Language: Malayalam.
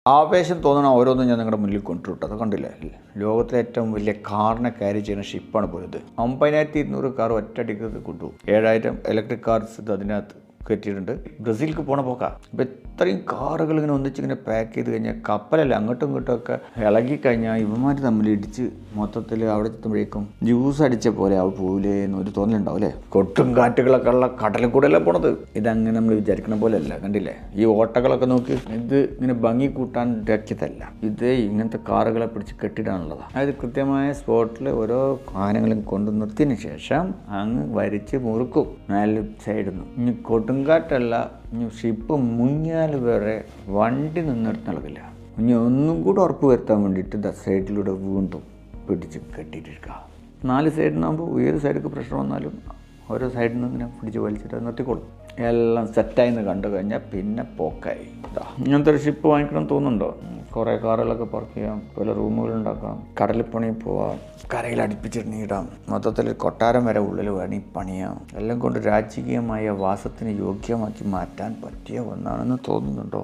ആവേശം തോന്നണ ഓരോന്നും ഞാൻ നിങ്ങളുടെ മുന്നിൽ കൊണ്ടുവിട്ടു. അത് കണ്ടില്ലേ? ലോകത്തിലെ ഏറ്റവും വലിയ കാറിനെ ക്യാരി ചെയ്യുന്ന ഷിപ്പാണ് പോയത്. 5200 കാർ ഒറ്റയടിക്ക് കൊണ്ടുപോകും. 7000 ഇലക്ട്രിക് കാർസ് ഇത് അതിനകത്ത് കയറ്റിയിട്ടുണ്ട്. ബ്രസീലിലേക്ക് പോണ പോക്കാ. അപ്പോൾ ഇത്രയും കാറുകൾ ഇങ്ങനെ ഒന്നിച്ചിങ്ങനെ പാക്ക് ചെയ്ത് കഴിഞ്ഞാൽ കപ്പലല്ല അങ്ങോട്ടും ഇങ്ങോട്ടും ഒക്കെ ഇളകിക്കഴിഞ്ഞാൽ ഇവന്മാർ തമ്മിൽ ഇടിച്ച് മൊത്തത്തിൽ അവിടെ എത്തുമ്പോഴേക്കും ജ്യൂസ് അടിച്ച പോലെ അവ പോവില്ലേ എന്നൊരു തോന്നലുണ്ടാവും അല്ലേ? കൊട്ടും കാറ്റുകളൊക്കെ ഉള്ള കടലിൽ കൂടെയല്ല പോണത്. ഇതങ്ങനെ നമ്മൾ വിചാരിക്കണ പോലെ അല്ല. കണ്ടില്ലേ ഈ ഓട്ടകളൊക്കെ നോക്കി? ഇത് ഇങ്ങനെ ഭംഗി കൂട്ടാൻ ഉണ്ടാക്കിയതല്ല. ഇത് ഇങ്ങനത്തെ കാറുകളെ പിടിച്ച് കെട്ടിടാനുള്ളതാണ്. അതായത് കൃത്യമായ സ്പോട്ടിൽ ഓരോ വാഹനങ്ങളും കൊണ്ടു നിർത്തിയതിന് ശേഷം അങ്ങ് വരിച്ച് മുറുക്കും നാല് സൈഡിൽ നിന്ന്. ഇനി കൊടുങ്കാറ്റല്ല, ഇനി ഷിപ്പ് മുങ്ങിയാൽ വേറെ വണ്ടി നിന്നെടുത്ത് നൽകില്ല. ഇനി ഒന്നും കൂടെ ഉറപ്പ് വരുത്താൻ വേണ്ടിയിട്ട് സൈഡിലൂടെ വീണ്ടും പിടിച്ച് കെട്ടിയിട്ടിരിക്കുക. 4 സൈഡിൽ നിന്നാകുമ്പോൾ ഏത് സൈഡിലേക്ക് പ്രശ്നം വന്നാലും ഓരോ സൈഡിൽ നിന്ന് ഇങ്ങനെ പിടിച്ച് വലിച്ചിട്ട് നിർത്തിക്കോളും. എല്ലാം സെറ്റായിന്ന് കണ്ടു കഴിഞ്ഞാൽ പിന്നെ പോക്കായി. ഇങ്ങനത്തെ ഒരു ഷിപ്പ് വാങ്ങിക്കണം തോന്നുന്നുണ്ടോ? കുറേ കാറുകളൊക്കെ പാർക്ക് ചെയ്യാം, പല റൂമുകളുണ്ടാക്കാം, കടലിൽ പണി പോവാം, കരയിൽ അടുപ്പിച്ചിടാം, മൊത്തത്തിൽ കൊട്ടാരം വരെ ഉള്ളിൽ വേണി പണിയാം. എല്ലാം കൊണ്ട് രാജകീയമായ വാസത്തിന് യോഗ്യമാക്കി മാറ്റാൻ പറ്റിയ ഒന്നാണെന്ന് തോന്നുന്നുണ്ടോ?